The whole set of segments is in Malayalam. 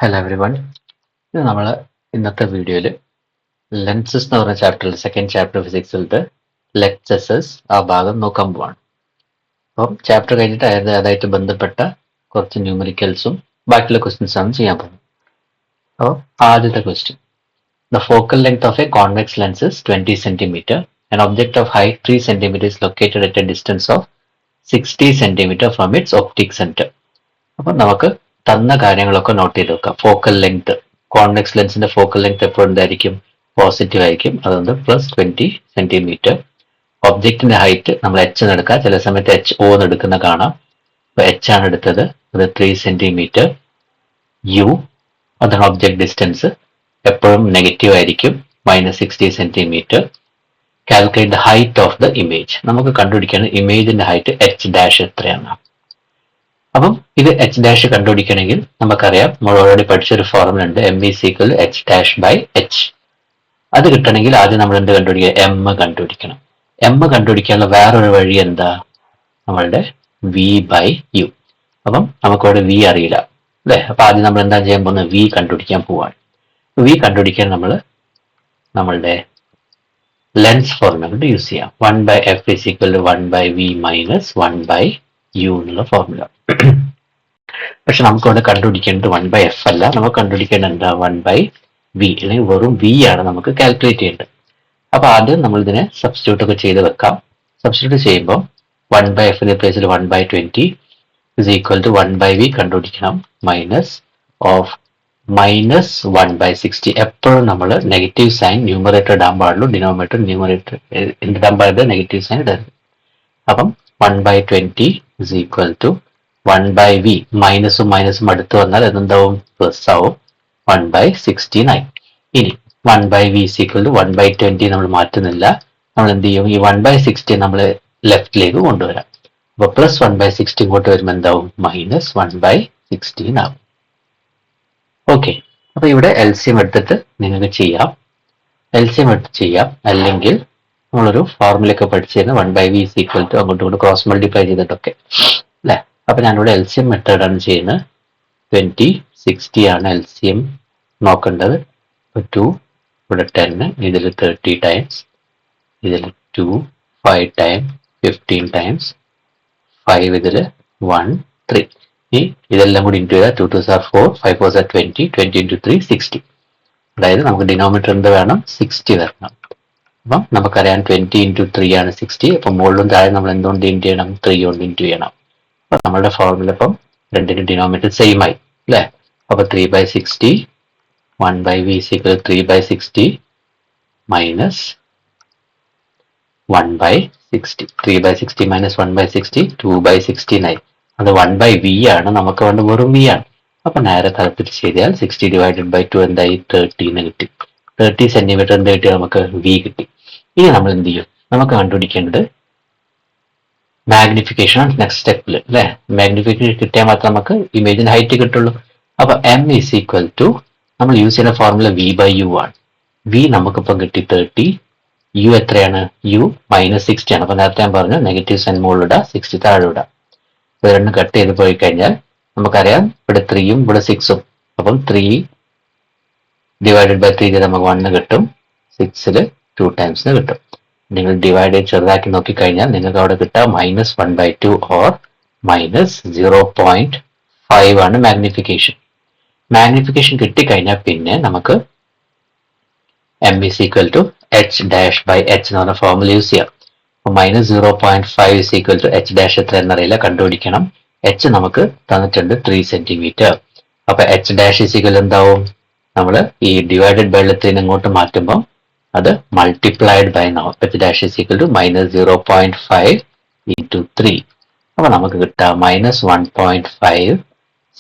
Hello every one. ഇത് നമ്മൾ ഇന്നത്തെ വീഡിയോയിൽ ലെൻസസ് എന്ന് പറഞ്ഞ ചാപ്റ്ററിൽ സെക്കൻഡ് ചാപ്റ്റർ ഫിസിക്സിലത്തെ ലെക്ചസസ് ആ ഭാഗം നോക്കാൻ പോവാണ്. അപ്പം ചാപ്റ്റർ കഴിഞ്ഞിട്ട് അതായിട്ട് ബന്ധപ്പെട്ട കുറച്ച് ന്യൂമറിക്കൽസും ബാക്കിയുള്ള ക്വസ്റ്റ്യൻസ് ആണ് ചെയ്യാൻ പോകുന്നത്. അപ്പോൾ ആദ്യത്തെ question, the focal length of A convex lens is 20 centimetre. An object of height 3 cm is located at a distance of 60 cm from its optic center. അപ്പം നമുക്ക് തന്ന കാര്യങ്ങളൊക്കെ നോട്ട് ചെയ്ത് വെക്കാം. ഫോക്കൽ ലെങ്ത്, കോൺവെക്സ് ലെൻസിന്റെ ഫോക്കൽ ലെങ്ത് എപ്പോഴും എന്തായിരിക്കും? പോസിറ്റീവ് ആയിരിക്കും. അതുകൊണ്ട് +20 സെന്റിമീറ്റർ. ഒബ്ജക്റ്റിന്റെ ഹൈറ്റ് നമ്മൾ എച്ച് എന്ന് എടുക്കാം, ചില സമയത്ത് HO എന്ന് എടുക്കുന്ന കാണാം. അപ്പൊ H ആണ് എടുത്തത്, അത് 3 സെന്റിമീറ്റർ. U അതാണ് ഒബ്ജക്ട് ഡിസ്റ്റൻസ്, എപ്പോഴും നെഗറ്റീവ് ആയിരിക്കും, -60 centimetre. Calculate the height of the image, നമുക്ക് കണ്ടുപിടിക്കണം ഇമേജിന്റെ ഹൈറ്റ് H' എത്രയാണ്. അപ്പം ഇത് H' കണ്ടുപിടിക്കണമെങ്കിൽ നമുക്കറിയാം, നമ്മൾ ഓൾറെഡി പഠിച്ചൊരു ഫോർമുല ഉണ്ട്, m = H'/h. അത് കിട്ടണമെങ്കിൽ ആദ്യം നമ്മൾ എന്ത് കണ്ടുപിടിക്കുക? m കണ്ടുപിടിക്കണം. m കണ്ടുപിടിക്കാനുള്ള വേറൊരു വഴി എന്താ? നമ്മളുടെ v/u. അപ്പം നമുക്കവിടെ v അറിയില്ല അല്ലെ? അപ്പൊ ആദ്യം നമ്മൾ എന്താ ചെയ്യാൻ പോകുന്നത്? v കണ്ടുപിടിക്കാൻ പോവാണ്. v കണ്ടുപിടിക്കാൻ നമ്മൾ നമ്മളുടെ ലെൻസ് ഫോർമുല യൂസ് ചെയ്യാം. 1/f = 1/v - 1/u എന്നുള്ള ഫോർമുല. പക്ഷെ നമുക്കവിടെ കണ്ടുപിടിക്കേണ്ടത് 1/f അല്ല, നമുക്ക് കണ്ടുപിടിക്കേണ്ടത് എന്താ? 1/v, അല്ലെങ്കിൽ വെറും v ആണ് നമുക്ക് കാൽക്കുലേറ്റ് ചെയ്യേണ്ടത്. അപ്പൊ ആദ്യം നമ്മൾ ഇതിനെ സബ്സ്റ്റിറ്റ്യൂട്ട് ഒക്കെ ചെയ്ത് വെക്കാം. സബ്സ്റ്റിറ്റ്യൂട്ട് ചെയ്യുമ്പോൾ 1/f പ്ലേസിൽ 1/20 = 1/v കണ്ടുപിടിക്കണം, -1/60. എപ്പോഴും നമ്മൾ നെഗറ്റീവ് സൈൻ ന്യൂമറേറ്റർ ഇടാൻ പാടുള്ളൂ, ഡിനോമിനേറ്റർ ന്യൂമറേറ്റർ ഇടാൻ പാടുന്നത് നെഗറ്റീവ് സൈൻ ഇടരുത്. അപ്പം 1/20 = 1/v, മൈനസും മൈനസും അടുത്ത് വന്നാൽ അതെന്താവും? പ്ലസ് ആവും, 1/69. ഇനി 1/v = 1/20 നമ്മൾ മാറ്റുന്നില്ല, നമ്മൾ എന്ത് ചെയ്യും? ഈ 1/60 നമ്മൾ ലെഫ്റ്റിലേക്ക് കൊണ്ടുവരാം. അപ്പൊ +1/60 ഇങ്ങോട്ട് വരുമ്പോൾ എന്താവും? -1/16 ആവും. ഓക്കെ, അപ്പൊ ഇവിടെ LCM എടുത്തിട്ട് നിങ്ങൾക്ക് ചെയ്യാം, LCM എടുത്ത് ചെയ്യാം. അല്ലെങ്കിൽ നമ്മളൊരു ഫോർമുലയൊക്കെ പഠിച്ചിരുന്ന 1/v = അങ്ങോട്ടും ഇങ്ങോട്ട് ക്രോസ് മൾട്ടിപ്ലൈ ചെയ്തിട്ടൊക്കെ അല്ലെ? അപ്പൊ ഞാനിവിടെ LCM മെത്തേഡാണ് ചെയ്യുന്നത്. 20, 60 ആണ് LCM നോക്കേണ്ടത്. 2, ഇവിടെ 10, ഇതിൽ 30 ടൈംസ്, ഇതിൽ 2, 5 ടൈംസ്, 15 ടൈംസ്, 5 ഇതിൽ 1, 3. ഇതെല്ലാം കൂടി ഇൻറ്റു ചെയ്താൽ 2 2s are 4, 5 4s are 20, 20 × 3 60. അതായത് നമുക്ക് ഡിനോമിനേറ്റർ എന്ത് വേണം? 60 വരണം. അപ്പം നമുക്കറിയാം 20 × 3 ആണ് 60. അപ്പം മുകളിലും താഴെ നമ്മൾ എന്തുകൊണ്ട് ഇൻറ്റു ചെയ്യണം? 3 കൊണ്ട് ഇൻറ്റു ചെയ്യണം. അപ്പൊ നമ്മുടെ ഫോർമുല ഇപ്പം രണ്ടിന്റെ ഡിനോമിനേറ്റർ സെയിം ആയി അല്ലെ? അപ്പൊ 3/60, 1/v = 3/60 - 1/60. 3/60 - 1/60 2/69. അത് 1/v ആണ്, നമുക്ക് വേണ്ട വെറും v ആണ്. അപ്പൊ നേരെ തലത്തിരിച്ച് ചെയ്താൽ 60 / 2 എന്തായി? 30 എന്ന് കിട്ടി. 30 സെന്റിമീറ്റർ എന്ത് കിട്ടി? നമുക്ക് v കിട്ടി. ഇനി നമ്മൾ എന്ത് ചെയ്യും? നമുക്ക് കണ്ടുപിടിക്കേണ്ടത് മാഗ്നിഫിക്കേഷൻ ആണ് നെക്സ്റ്റ് സ്റ്റെപ്പിൽ അല്ലെ? മാഗ്നിഫിക്കേഷൻ കിട്ടിയാൽ മാത്രമേ നമുക്ക് ഇമേജിന്റെ ഹൈറ്റ് കിട്ടുള്ളൂ. അപ്പൊ m = നമ്മൾ യൂസ് ചെയ്യുന്ന ഫോർമുല v/u ആണ്. v നമുക്കിപ്പം കിട്ടി 30, u എത്രയാണ്? u -60 ആണ്. അപ്പൊ നേരത്തെ ഞാൻ പറഞ്ഞു നെഗറ്റീവ് സൈൻ മുകളിലിടുക, 60 താഴെ ഇടുക. ഇത് രണ്ടും കട്ട് ചെയ്ത് പോയി കഴിഞ്ഞാൽ നമുക്കറിയാം ഇവിടെ 3ഉം ഇവിടെ 6ഉം. അപ്പം 3 / 3 ചെയ്ത് നമുക്ക് 1 കിട്ടും, 6ൽ 2 ടൈംസ് കിട്ടും. നിങ്ങൾ ഡിവൈഡ് ചെയ്ത് ചെറുതാക്കി നോക്കിക്കഴിഞ്ഞാൽ നിങ്ങൾക്ക് അവിടെ കിട്ടുക -1/2 ഓർ -0.5 ആണ് മാഗ്നിഫിക്കേഷൻ. മാഗ്നിഫിക്കേഷൻ കിട്ടിക്കഴിഞ്ഞാൽ പിന്നെ നമുക്ക് m = H'/h എന്ന് പറഞ്ഞ ഫോർമുല യൂസ് ചെയ്യാം. -0.5 = H' എത്ര എന്നറിയില്ല, കണ്ടുപിടിക്കണം. h നമുക്ക് തന്നിട്ടുണ്ട് 3 സെന്റിമീറ്റർ. അപ്പൊ H' എന്താവും? നമ്മൾ ഈ ഡിവൈഡഡ് ബൈ ത്തിന് ഇങ്ങോട്ട് മാറ്റുമ്പോൾ അത് മൾട്ടിപ്ലൈഡ് ബൈ എന്നാവും. H' = -0.5 × 3. അപ്പൊ നമുക്ക് കിട്ടുക -1.5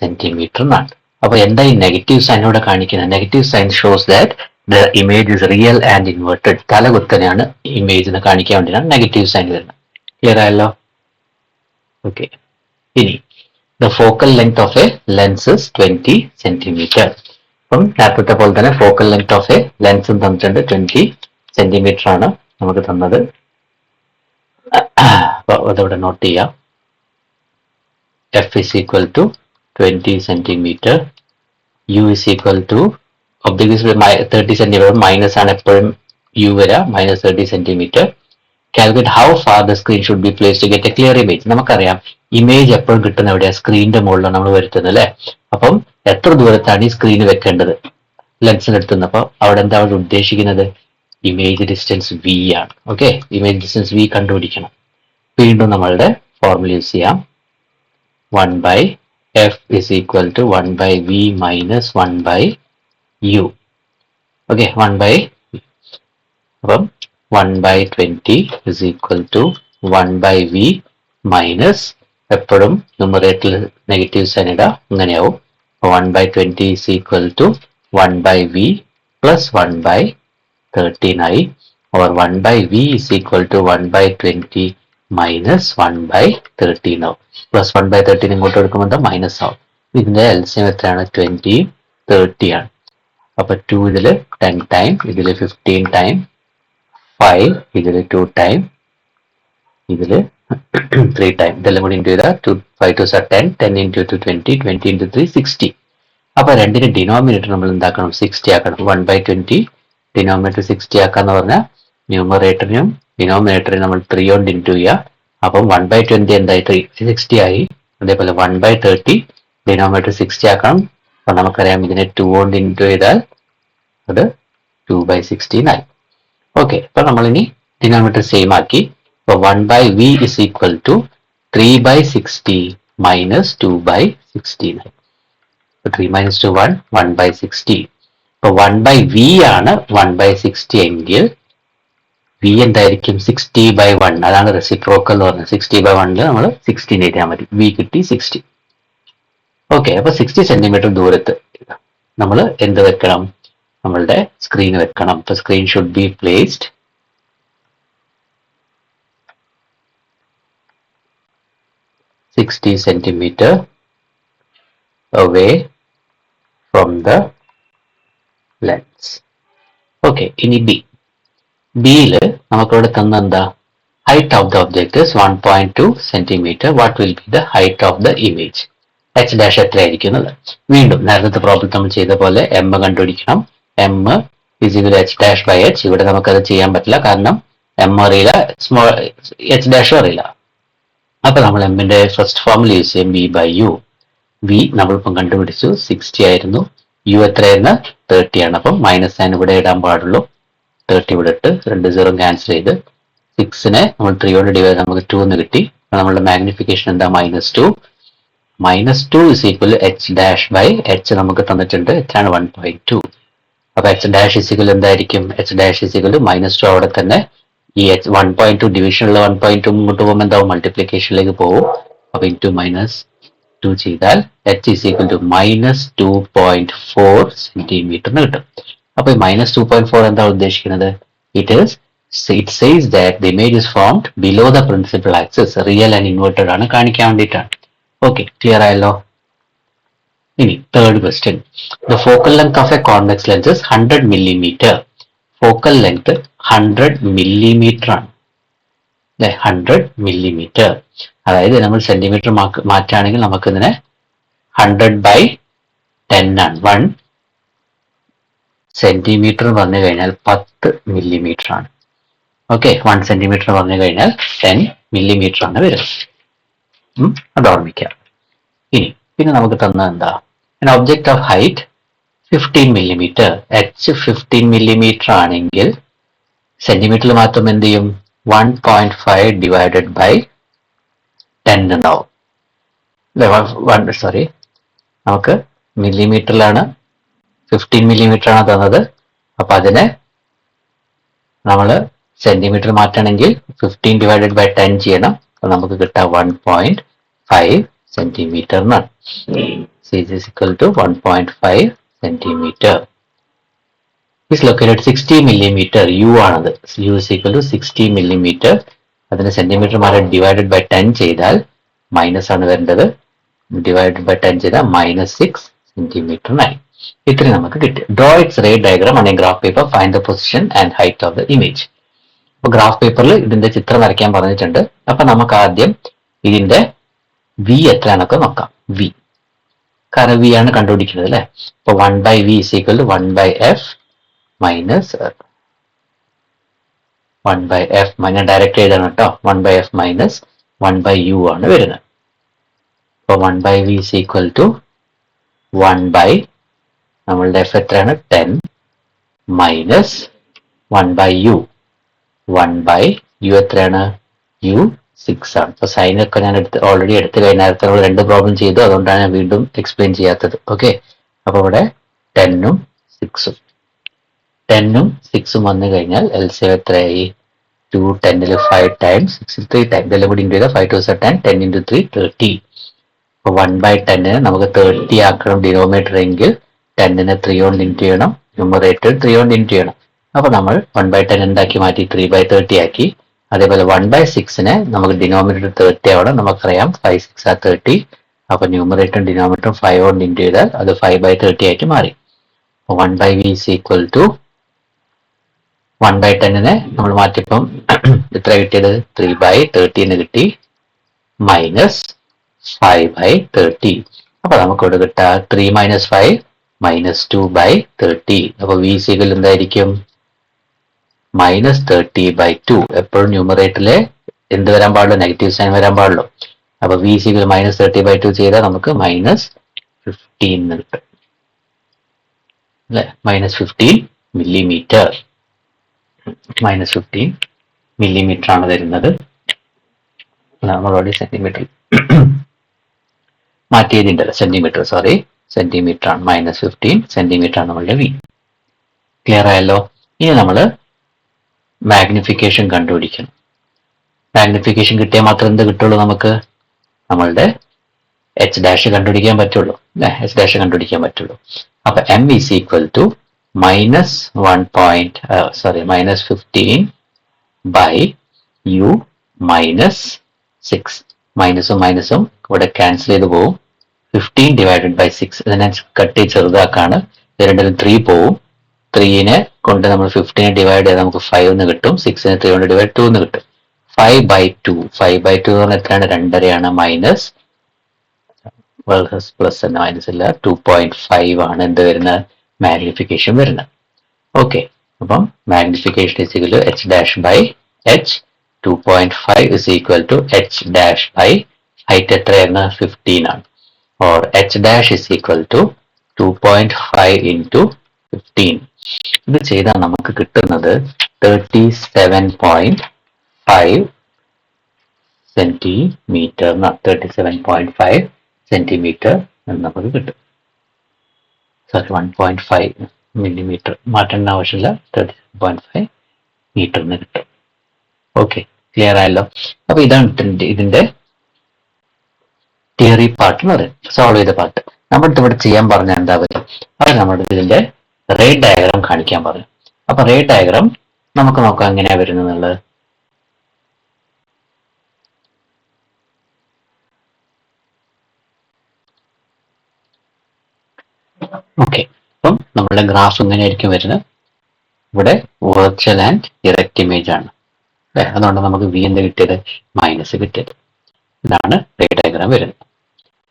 സെന്റിമീറ്റർ എന്നാണ്. അപ്പൊ എന്താ ഈ നെഗറ്റീവ് സൈൻ ഇവിടെ കാണിക്കുന്നത്? Negative sign shows that the image is real and inverted. തലകുത്തനെയാണ് ഇമേജിനെ കാണിക്കാൻ വേണ്ടിയാണ് നെഗറ്റീവ് സൈൻ വരുന്നത്. ക്ലിയർ ആയല്ലോ? ഓക്കെ, ഇനി the focal length of a lens is 20 centimetre. അപ്പം നേരത്തെ പോലെ തന്നെ ഫോക്കൽ ലെങ്ത് ഓഫ് എ ലെൻസും തന്നിട്ടുണ്ട്, 20 സെന്റിമീറ്റർ ആണ് നമുക്ക് തന്നത്. അപ്പൊ അതവിടെ നോട്ട് ചെയ്യാം. f = 20 centimetre, u is equal to object is 30 centimetre minus ആണ് എപ്പോഴും u വരിക minus 30 centimetre. Calculate how far the screen should be place to get a clear image. നമുക്കറിയാം ഇമേജ് എപ്പോഴും കിട്ടുന്ന എവിടെയാണ്, സ്ക്രീനിന്റെ മുകളിലാണ് നമ്മൾ വരുത്തുന്നത് അല്ലെ. അപ്പം എത്ര ദൂരത്താണ് ഈ സ്ക്രീൻ വെക്കേണ്ടത് ലെൻസിന് എടുത്തുന്നത്. അപ്പൊ അവിടെ എന്താ അവിടെ ഉദ്ദേശിക്കുന്നത്, ഇമേജ് ഡിസ്റ്റൻസ് വി ആണ്. ഓക്കെ, ഇമേജ് ഡിസ്റ്റൻസ് വി കണ്ടുപിടിക്കണം. വീണ്ടും നമ്മളുടെ ഫോർമുല യൂസ് ചെയ്യാം. 1/f is equal to 1/v minus 1/u. Okay, 1/, അപ്പം 1/20 is equal to 1/v minus എപ്പോഴും ന്യൂമറേറ്ററിൽ നെഗറ്റീവ് സൈൻ ഇടാം, ഇങ്ങനെയാവും. 1/20 is equal to 1/v plus 1/13 ആയി. or 1/v is equal to 1/20 minus 1/13 ആവും. പ്ലസ് 1/13 ഇങ്ങോട്ട് എടുക്കുമ്പോൾ എന്താ മൈനസ് ആവും. ഇതിന്റെ എൽസിയം എത്രയാണ്, 20 30 ആണ്. അപ്പൊ 2 ഇതില് 10 ടൈം, ഇതില് 15 ടൈം, 5 ഇതില് 2 ടൈം, ഇതില് 3 ടൈം. ഇതെല്ലാം കൂടി ഇൻറ്റു ചെയ്താൽ 5 2s are 10, 10 into 2 20, 20 into 3 60. അപ്പൊ രണ്ടിന്റെ ഡിനോമിനേറ്റർ നമ്മൾ എന്താക്കണം, 60 ആക്കണം. 1/20 ഡിനോമിനേറ്റർ 60 ആക്കാന്ന് പറഞ്ഞാൽ ന്യൂമറേറ്ററിനും ഡിനോമിനേറ്ററിനും നമ്മൾ 3 കൊണ്ട് ഇൻറ്റു ചെയ്യുക. അപ്പം 1/20 എന്തായി, 60 ആയി. അതേപോലെ 1/30 ഡിനോമിനേറ്റർ 60 ആക്കണം. അപ്പൊ നമുക്കറിയാം ഇതിനെ 2 കൊണ്ട് ഇൻറ്റു ചെയ്താൽ അത് 2/16 ആയി. ഓക്കെ, അപ്പൊ നമ്മളിനി ഡിനോമിനേറ്റർ സെയിം ആക്കി. അപ്പൊ 1/v is equal to 3/60 minus 2/16 ആയി. 3 minus 2 1, 1/60. അപ്പൊ 1/v ആണ് 1/60 എങ്കിൽ v എന്തായിരിക്കും, 60/1. അതാണ് റെസിപ്രോക്കൽ എന്ന് പറഞ്ഞത്. 60/1 നമ്മൾ 16 എഴുതിയാൽ മതി. v കിട്ടി 60. ഓക്കെ, അപ്പൊ 60 സെന്റിമീറ്റർ ദൂരത്ത് നമ്മൾ എന്ത് വെക്കണം, നമ്മളുടെ സ്ക്രീൻ വെക്കണം. അപ്പൊ screen should be placed 60 centimetre away from the lens. ഓക്കെ, ഇനി ബിയിൽ നമുക്കിവിടെ തന്ന എന്താ, height of the object is 1.2 centimetre. What will be the height of the image, H dash എത്രയായിരിക്കുന്നത്. വീണ്ടും നേരത്തെ പ്രോബ്ലം നമ്മൾ ചെയ്ത പോലെ എം കണ്ടുപിടിക്കണം. M is equal H dash by H. ഇവിടെ നമുക്കത് ചെയ്യാൻ പറ്റില്ല, കാരണം എം അറിയില്ല, എച്ച് ഡാഷും അറിയില്ല. അപ്പൊ നമ്മൾ എമ്മിന്റെ ഫസ്റ്റ് ഫോർമുല യൂസ് ചെയ്യും, ബി ബൈ യു. വി നമ്മളിപ്പം കണ്ടുപിടിച്ചു 60 ആയിരുന്നു, യു എത്രയായിരുന്നു 30 ആണ്. അപ്പം മൈനസ് സൈൻ ഇവിടെ ഇടാൻ പാടുള്ളൂ. 30 ഇവിടെ ഇട്ട് 2 0 ക്യാൻസൽ ചെയ്ത് 6നെ നമ്മൾ 3 കൊണ്ട് ഡിവൈഡ് നമുക്ക് 2 എന്ന് കിട്ടി. നമ്മളുടെ മാഗ്നിഫിക്കേഷൻ എന്താ, -2. -2 is equal H dash by H നമുക്ക് തന്നിട്ടുണ്ട്, എച്ചാണ് 1.2. അപ്പൊ എച്ച് ഡാഷ് is equal എന്തായിരിക്കും, എച്ച് ഡാഷ് is equal -2. അവിടെ തന്നെ ഈ 1.2 ഡിവിഷനുള്ള 1.2 മുന്നോട്ട് പോകുമ്പോൾ എന്താവും, മൾട്ടിപ്ലിക്കേഷനിലേക്ക് പോകും. അപ്പൊ ഇൻറ്റു -2 ചെയ്താൽ h is equal to -2.4 centimetre എന്ന് കിട്ടും. അപ്പൊ ഈ -2.4 എന്താ ഉദ്ദേശിക്കുന്നത്, it says that the image is formed below the principal axis. Real and inverted ആണ്, കാണിക്കാൻ വേണ്ടിയിട്ടാണ്. ഓക്കെ, ക്ലിയർ ആയല്ലോ. ഇനി third question, the focal length of a convex lens is 100 millimeter. Focal length 100 millimeter ആണ് അല്ലെ, 100 millimeter. അതായത് നമ്മൾ സെന്റിമീറ്റർ മാറ്റുകയാണെങ്കിൽ നമുക്ക് ഇതിനെ 100/10 ആണ്. 1 സെന്റിമീറ്റർ പറഞ്ഞു കഴിഞ്ഞാൽ 10 millimeter ആണ്. ഓക്കെ, 1 സെന്റിമീറ്റർ പറഞ്ഞു കഴിഞ്ഞാൽ 10 millimeter ആണ് വരും. അത് ഓർമ്മിക്കാം. ഇനി പിന്നെ നമുക്ക് തന്നത് എന്താ, object of height 15 millimeter, h 15 millimeter ആണെങ്കിൽ സെന്റിമീറ്ററിൽ മാത്രം എന്ത് ചെയ്യും, 1.5 divided by 10 ഉണ്ടാവും. സോറി, നമുക്ക് മില്ലിമീറ്ററിലാണ് 15 millimeter ആണ് തന്നത്. അപ്പൊ അതിനെ നമ്മൾ സെന്റിമീറ്റർ മാറ്റണമെങ്കിൽ 15 divided by 10 ചെയ്യണം. അപ്പൊ നമുക്ക് കിട്ടാം 1.5 സെന്റിമീറ്റർ എന്നാണ്. C is equal to 1.5 centimetre. is located 60 millimeter. u ആണത്. u is equal to 60 millimeter. അതിന് സെന്റിമീറ്റർ മാറി ഡിവൈഡഡ് ബൈ 10 ചെയ്താൽ മൈനസ് ആണ് വരേണ്ടത്. ഡിവൈഡഡ് ബൈ 10 ചെയ്താൽ -6 സെന്റിമീറ്റർ ആയി. ഇത്രയും നമുക്ക് കിട്ടി. Draw its ray diagram on a graph paper, find the position and height of the image. അപ്പൊ ഗ്രാഫ് പേപ്പറിൽ ഇതിന്റെ ചിത്രം വരയ്ക്കാൻ പറഞ്ഞിട്ടുണ്ട്. അപ്പൊ നമുക്ക് ആദ്യം ഇതിന്റെ വി എത്രയാണൊക്കെ നോക്കാം. വി കാരണം വി ആണ് കണ്ടുപിടിക്കുന്നത് അല്ലെ. അപ്പൊ 1/v is equal to 1/f minus 1/f ഞാൻ ഡയറക്റ്റ് എഴുതണം കേട്ടോ. 1/f മൈനസ് 1/u ആണ് വരുന്നത്. അപ്പൊ 1/v ഇസ് ഈക്വൽ ടു 1 നമ്മളുടെ എഫ് എത്രയാണ് 10 മൈനസ് 1/u 1/u എത്രയാണ് u 6 ആണ്. അപ്പൊ സൈൻ ഒക്കെ ഞാൻ ഓൾറെഡി എടുത്ത് കഴിഞ്ഞാൽ നമ്മൾ 2 പ്രോബ്ലം ചെയ്തു, അതുകൊണ്ടാണ് ഞാൻ വീണ്ടും എക്സ്പ്ലെയിൻ ചെയ്യാത്തത്. ഓക്കെ, അപ്പൊ ഇവിടെ 10ഉം 6ഉം 10ഉം 6ഉം വന്നു കഴിഞ്ഞാൽ എൽസിഎം എത്രയായി 2 10ൽ 5 ടൈംസ് 6 3 ടൈം ഇതെല്ലാം കൂടി ഇൻറ്റു ചെയ്താൽ 5 2 10 10 into 3 30. അപ്പൊ 1/10 നമുക്ക് 30 ആക്കണം ഡിനോമിനേറ്റർ എങ്കിൽ 10നെ 3 കൊണ്ട് ഇൻറ്റു ചെയ്യണം, ന്യൂമറേറ്റർ 3 കൊണ്ട് ഇൻറ്റു ചെയ്യണം. അപ്പൊ നമ്മൾ 1/10 എന്താക്കി മാറ്റി 3/30 ആക്കി. അതേപോലെ 1/6നെ നമുക്ക് ഡിനോമിനേറ്റർ 30 ആവണം, നമുക്കറിയാം 5 6 are 30. അപ്പൊ ന്യൂമറേറ്ററും ഡിനോമിനേറ്ററും 5 കൊണ്ട് ഇൻറ്റു ചെയ്താൽ അത് 5/30 ആയിട്ട് മാറി. 1/v is equal to 1/10നെ നമ്മൾ മാറ്റിയപ്പം എത്ര കിട്ടിയത് 3/30 എന്ന് കിട്ടി മൈനസ് 5/30. അപ്പൊ നമുക്ക് ഇവിടെ കിട്ടുക 3 മൈനസ് 5 മൈനസ് 2/30. അപ്പൊ v is equal എന്തായിരിക്കും മൈനസ് 30/2. എപ്പോഴും ന്യൂമറേറ്ററിലെ എന്ത് വരാൻ പാടുള്ളൂ, നെഗറ്റീവ് സൈൻ വരാൻ പാടുള്ളൂ. അപ്പൊ v is equal മൈനസ് 30/2 ചെയ്താൽ നമുക്ക് മൈനസ് 15 എന്ന് കിട്ടും അല്ലെ. മൈനസ് 15 മില്ലിമീറ്റർ മൈനസ് 15 മില്ലിമീറ്റർ ആണ് വരുന്നത്. നമ്മളോട് സെന്റിമീറ്റർ മാറ്റിയതിൻ്റെ സെന്റിമീറ്റർ സെന്റിമീറ്റർ ആണ്. മൈനസ് 15 സെന്റിമീറ്റർ ആണ് നമ്മളുടെ വി. ക്ലിയർ ആയല്ലോ. ഇനി നമ്മൾ മാഗ്നിഫിക്കേഷൻ കണ്ടുപിടിക്കണം. മാഗ്നിഫിക്കേഷൻ കിട്ടിയാൽ മാത്രം എന്ത് കിട്ടുള്ളൂ, നമുക്ക് നമ്മളുടെ എച്ച് ഡാഷ് കണ്ടുപിടിക്കാൻ പറ്റുള്ളൂ അല്ലെ. എച്ച് ഡാഷ് കണ്ടുപിടിക്കാൻ പറ്റുള്ളൂ. അപ്പൊ M is equal to minus 15/u minus 6. മൈനസും മൈനസും ഇവിടെ ക്യാൻസൽ ചെയ്ത് പോവും. 15 ഡിവൈഡഡ് ബൈ 6 ഇതിനെ കട്ട് ചെറുതാക്കാണ്. ഇത് രണ്ടിലും 3 പോവും. 3നെ കൊണ്ട് നമ്മൾ 15 ഡിവൈഡ് ചെയ്താൽ നമുക്ക് 5 എന്ന് കിട്ടും. 6നെ 3 കൊണ്ട് ഡിവൈഡ് 2 എന്ന് കിട്ടും. 5/2 എന്ന് പറഞ്ഞാൽ എത്രയാണ് 2.5 മൈനസ് പ്ലസ് തന്നെ മൈനസ് ഇല്ല 2.5 ആണ് എന്ത് വരുന്നത് മാഗ്നിഫിക്കേഷൻ വരുന്നത്. ഓക്കെ, അപ്പം magnification is equal to H dash by H. 2.5 is equal to h dash by height എത്രയാണ് 15 ആണ്. or h dash is equal to 2.5 into 15. ഇത് ചെയ്താൽ നമുക്ക് കിട്ടുന്നത് 37.5 സെന്റിമീറ്റർ 37.5 സെന്റിമീറ്റർ എന്ന് നമുക്ക് കിട്ടും. 1.5 മില്ലിമീറ്റർ മാറ്റേണ്ട ആവശ്യമില്ല, 37.5 മീറ്ററിന് കിട്ടും. ഓക്കെ, ക്ലിയർ ആയല്ലോ. അപ്പൊ ഇതാണ് ഇതിന്റെ തിയറി പാർട്ട് എന്ന് പറയും, സോൾവ് ചെയ്ത പാർട്ട്. നമ്മളിത് ഇവിടെ ചെയ്യാൻ പറഞ്ഞ എന്താ പറയുക, അത് നമ്മുടെ ഇതിന്റെ റേ ഡയഗ്രാം കാണിക്കാൻ പറയും. അപ്പൊ റേ ഡയഗ്രാം നമുക്ക് നോക്കാം എങ്ങനെയാ വരുന്നത്. ഓക്കെ, അപ്പം നമ്മളുടെ ഗ്രാഫ് ഇങ്ങനെയായിരിക്കും വരുന്നത്. ഇവിടെ വെർച്വൽ ആൻഡ് ഡയറക്റ്റ് ഇമേജ് ആണ് അല്ലെ. അതുകൊണ്ട് നമുക്ക് വി എന്ത് കിട്ടിയത് മൈനസ് കിട്ടിയത്. ഇതാണ് റേ ഡയഗ്രാം വരുന്നത്.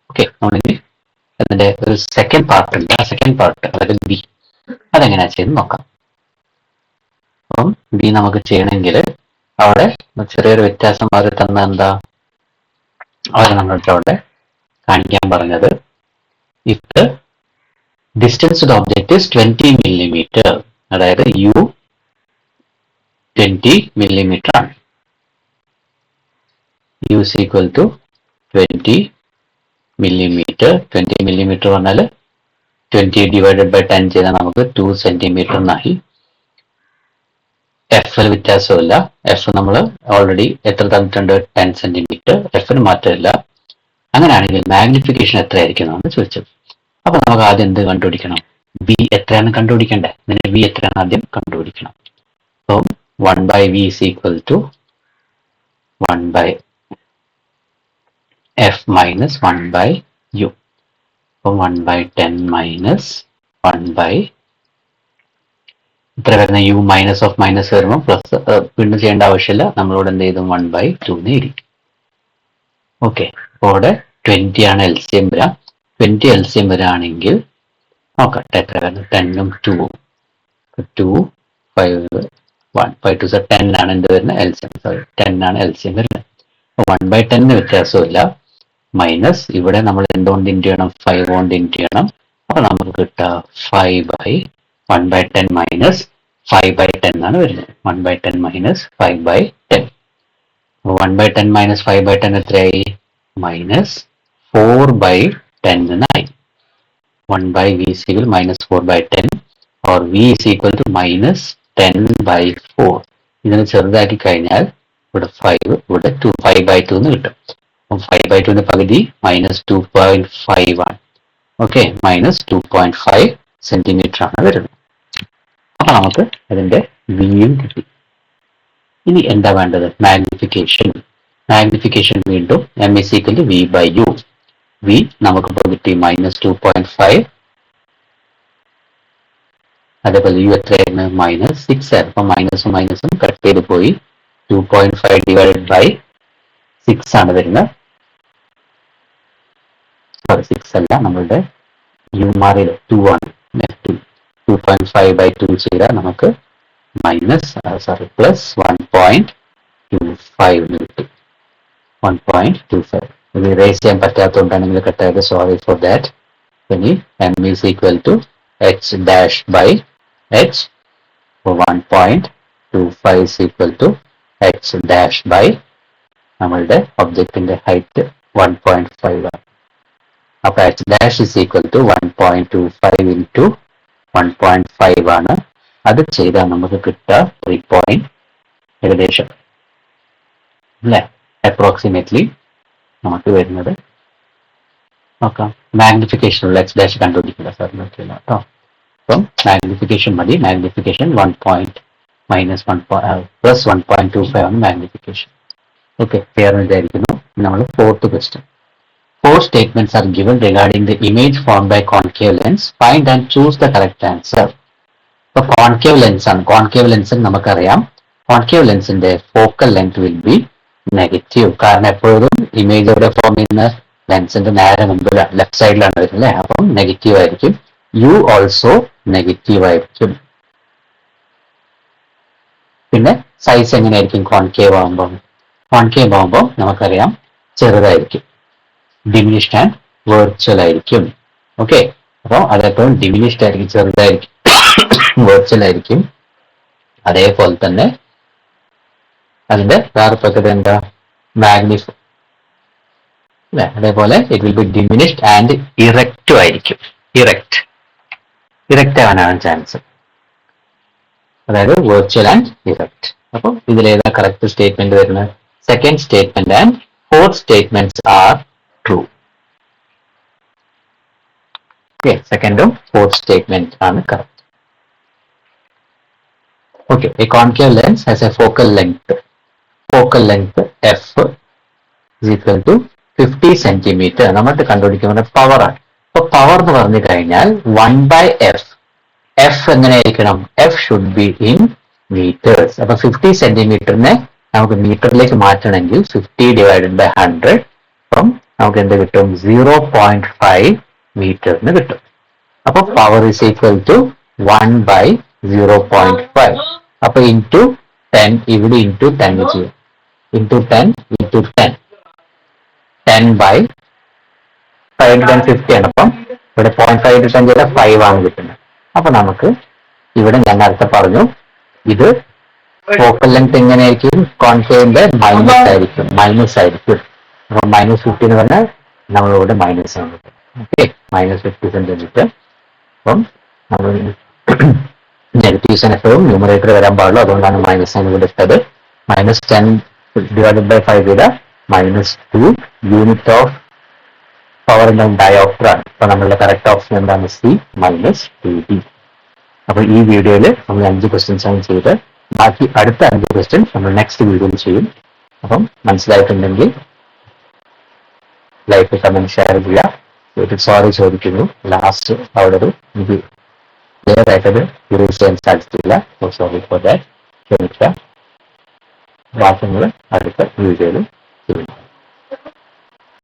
ഓക്കെ, നമ്മളിനി അതിന്റെ ഒരു സെക്കൻഡ് പാർട്ട് ഉണ്ട്. ആ സെക്കൻഡ് പാർട്ട് അതായത് ബി അതെങ്ങനെയാ ചെയ്ത് നോക്കാം. അപ്പം ബി നമുക്ക് ചെയ്യണമെങ്കിൽ അവിടെ ചെറിയൊരു വ്യത്യാസം അവർ തന്ന എന്താ, അവർ നമ്മൾക്ക് അവിടെ കാണിക്കാൻ പറഞ്ഞത് if distance to object is 20 millimetre, അതായത് യു 20 മില്ലിമീറ്റർ ആണ്. U is equal to 20 millimetre. 20 millimetre പറഞ്ഞാൽ 20 ഡിവൈഡഡ് ബൈ 10 ചെയ്താൽ നമുക്ക് 2 സെന്റിമീറ്റർ എന്നായി. എഫിൽ വ്യത്യാസമില്ല. എഫ് നമ്മൾ ഓൾറെഡി എത്ര തന്നിട്ടുണ്ട് 10 സെന്റിമീറ്റർ. എഫിന് മാറ്റമില്ല. അങ്ങനെയാണെങ്കിൽ മാഗ്നിഫിക്കേഷൻ എത്രയായിരിക്കും എന്നാണ് ചോദിച്ചത്. അപ്പൊ നമുക്ക് ആദ്യം എന്ത് കണ്ടുപിടിക്കണം, ബി എത്രയാണ് കണ്ടുപിടിക്കേണ്ടത്. ഇതിന്റെ ബി എത്രയാണ് ആദ്യം കണ്ടുപിടിക്കണം. So 1/v is equal to 1/f minus 1/u. അപ്പം 1/10 മൈനസ് 1/ ഇത്ര വരുന്ന യു മൈനസ് ഓഫ് മൈനസ് വരുമ്പോൾ പ്ലസ് വീണ്ടും ചെയ്യേണ്ട ആവശ്യമില്ല. നമ്മളോട് എന്ത് ചെയ്തു 1/2 എഴുതി. ഓക്കെ, അപ്പോൾ ഇവിടെ 20 ആണ് എൽസിഎം വരാം. 20 LCM വരാണെങ്കിൽ നോക്കാം എത്ര വരുന്നത് 10ഉം 2ഉം 2 5 1 5 2 10 ആണ് എന്ത് വരുന്നത് LCM 10 ആണ് LCM വരുന്നത്. 1/10 വ്യത്യാസമില്ല. മൈനസ് ഇവിടെ നമ്മൾ എന്തുകൊണ്ട് ഇൻറ്റു ചെയ്യണം 5 കൊണ്ട് ഇൻറ്റു ചെയ്യണം. അപ്പൊ നമുക്ക് കിട്ടുക 5/1/10 മൈനസ് 5/10 ആണ് വരുന്നത്. 1/10 മൈനസ് 5/10. 1/10 മൈനസ് 5/10 എത്രയായി മൈനസ് 4/10 എന്നായി. 1/v is equal minus 4/10 or v is equal to minus 10/4. ഇതിനെ ചെറുതാക്കി കഴിഞ്ഞാൽ ഇവിടെ 5 ഇവിടെ 5/2 എന്ന് കിട്ടും. 5/2 പകുതി മൈനസ് 2.5 ആണ്. ഓക്കെ, മൈനസ് 2.5 സെന്റിമീറ്റർ ആണ് വരുന്നത്. അപ്പൊ നമുക്ക് അതിന്റെ വിയും കിട്ടി. ഇനി എന്താ വേണ്ടത് മാഗ്നിഫിക്കേഷൻ. മാഗ്നിഫിക്കേഷൻ വീണ്ടും m is equal to v/u. v നമുക്കിപ്പോൾ കിട്ടി മൈനസ് 2.5. അതേപോലെ യു എത്രയായിരുന്നു മൈനസ് 6 ആയിരുന്നു. അപ്പൊ മൈനസും മൈനസും കട്ട് ചെയ്ത് പോയി. 2.5 ഡിവൈഡഡ് ബൈ 6 ആണ് വരുന്നത്. സോറി 6 അല്ല, നമ്മളുടെ യു മാറിയത് 2 ആണ്. 2.5/2 ചെയ്താൽ നമുക്ക് മൈനസ് പ്ലസ് 1.25 കിട്ടി. 1.25 ഇത് ഇറേസ് ചെയ്യാൻ പറ്റാത്തതുകൊണ്ടാണ് നിങ്ങൾ കട്ടായത്. Sorry for that. ഇനി m is equal to h dash by h. 1.25 is equal to h dash by നമ്മളുടെ ഒബ്ജക്റ്റിന്റെ ഹൈറ്റ് 1.5 ആണ്. അപ്പൊ h dash is equal to 1.25 into 1.5 ആണ്. അത് ചെയ്താൽ നമുക്ക് കിട്ടുക 3 ഏകദേശം അല്ലെ അപ്രോക്സിമേറ്റ്ലി നമുക്ക് വരുന്നത്. നോക്കാം മാഗ്നിഫിക്കേഷനുള്ള എക്സ് ഡാഷ് കണ്ടുപിടിക്കില്ല സാർ നോക്കില്ല കേട്ടോ. അപ്പം മാഗ്നിഫിക്കേഷൻ മതി. മാഗ്നിഫിക്കേഷൻ 1 മൈനസ് 1 പ്ലസ് 1.25 ആണ് മാഗ്നിഫിക്കേഷൻ. ഓക്കെ, ക്ലിയർ വിചാരിക്കുന്നു. നമ്മൾ fourth question. 4 statements are given regarding the image formed by concave lens. Find and choose the correct answer. ഇപ്പൊ കോൺകേവ് ലെൻസ് ആണ്. കോൺകേവ് ലെൻസിൽ നമുക്കറിയാം കോൺകേവ് ലെൻസിന്റെ focal length will be negative. കാരണം എപ്പോഴും ഇമേജ് എവിടെ ഫോം ചെയ്യുന്ന ലെൻസിന്റെ നേരെ മുമ്പിലാണ്, ലെഫ്റ്റ് സൈഡിലാണ് വരുന്നത്. അപ്പം നെഗറ്റീവ് ആയിരിക്കും. യു ഓൾസോ നെഗറ്റീവ് ആയിരിക്കും. പിന്നെ സൈസ് എങ്ങനെയായിരിക്കും കോൺകേവ് ആകുമ്പോൾ? കോൺകേവ് ആകുമ്പോൾ നമുക്കറിയാം ചെറുതായിരിക്കും, ഡിമിനിഷ്ഡ് ആൻഡ് വെർച്വൽ ആയിരിക്കും. ഓക്കെ, അപ്പോൾ അതെപ്പോഴും ഡിമിനിഷ്ഡ് ആയിരിക്കും, ചെറുതായിരിക്കും, വെർച്വൽ ആയിരിക്കും. അതേപോലെ തന്നെ അതിന്റെ വേറെ പ്രത്യേകത എന്താ? മാഗ്നിഫൈ അല്ലെ. അതേപോലെ it will be diminished and ഇറക്റ്റും ആയിരിക്കും. ഇറക്റ്റ് ആവാനാണ് ചാൻസ്. അതായത് വെർച്വൽ ആൻഡ് ഇറക്റ്റ്. അപ്പം ഇതിലേതാ കറക്റ്റ് സ്റ്റേറ്റ്മെന്റ് വരുന്നത്? Second statement and fourth statements are true. Okay, second and fourth statement are correct. Okay, a concave lens has a focal length f is equal to 50 centimeter. നമുക്ക് കണ്ടുപിടിക്കുന്ന പവർ ആണ്. അപ്പൊ പവർ എന്ന് പറഞ്ഞു കഴിഞ്ഞാൽ 1/f. f എങ്ങനെയായിരിക്കണം? f should be in meters. അപ്പൊ 50 സെന്റിമീറ്ററിനെ നമുക്ക് മീറ്ററിലേക്ക് മാറ്റണമെങ്കിൽ 50 divided by 100 അപ്പം നമുക്ക് എന്ത് കിട്ടും? 0.5 മീറ്ററിന് കിട്ടും. അപ്പൊ പവർ ഇസ് ഈക്വൽ ടു 1/0.5. അപ്പൊ ഇൻറ്റു 10, ഇവിടെ ഇൻറ്റു 10 ചെയ്യും. ഇൻറ്റു 10 ഇൻറ്റു 10 10/550 ആണ്. അപ്പം ഇവിടെ 0.5 ഇൻറ്റു 10 ചെയ്താൽ 5 ആണ് കിട്ടുന്നത്. അപ്പൊ നമുക്ക് ഇവിടെ ഞാൻ നേരത്തെ പറഞ്ഞു ഇത് ഫോക്കൽ ലെങ്ത് എങ്ങനെയായിരിക്കും? കോൺകേവിന്റെ മൈനസ് ആയിരിക്കും. അപ്പൊ -50 എന്ന് പറഞ്ഞാൽ നമ്മളിവിടെ മൈനസ് ആണ്. Okay, -50 centimetre. അപ്പം നമ്മൾ നെഗറ്റീവ് സൈൻ എപ്പോഴും ന്യൂമറേറ്റർ വരാൻ പാടുള്ളൂ. അതുകൊണ്ടാണ് മൈനസ് സൈൻ ഇവിടെ ഇട്ടത്. -10 divided by 5 ചെയ്ത -2 യൂണിറ്റ് ഓഫ് പവർ എന്താണ്? ഡയോപ്റ്റർ ആണ്. അപ്പൊ നമ്മളുടെ കറക്റ്റ് ഓപ്ഷൻ എന്താണ്? C -2D. അപ്പൊ ഈ വീഡിയോയിൽ നമ്മൾ 5 ക്വസ്റ്റ്യൻസ് ആണ് ചെയ്ത്, ബാക്കി അടുത്ത 5 ക്വസ്റ്റ്യൻസ് നമ്മൾ നെക്സ്റ്റ് വീഡിയോയിൽ ചെയ്യും. അപ്പം മനസ്സിലായിട്ടുണ്ടെങ്കിൽ ലൈക്ക്, കമന്റ്, ഷെയർ ചെയ്യുക. സോറി ചോദിക്കുന്നു, ലാസ്റ്റ് അവിടെ ഒരു എനിക്ക് ക്ലിയർ ആയിട്ടത് യൂസ് ചെയ്യാൻ സാധിച്ചില്ല. സോറി ഫോർ ദാറ്റ്, ക്ഷമിക്കുക. ബാക്കി നമ്മൾ അടുത്ത വീഡിയോയിൽ ചെയ്യും.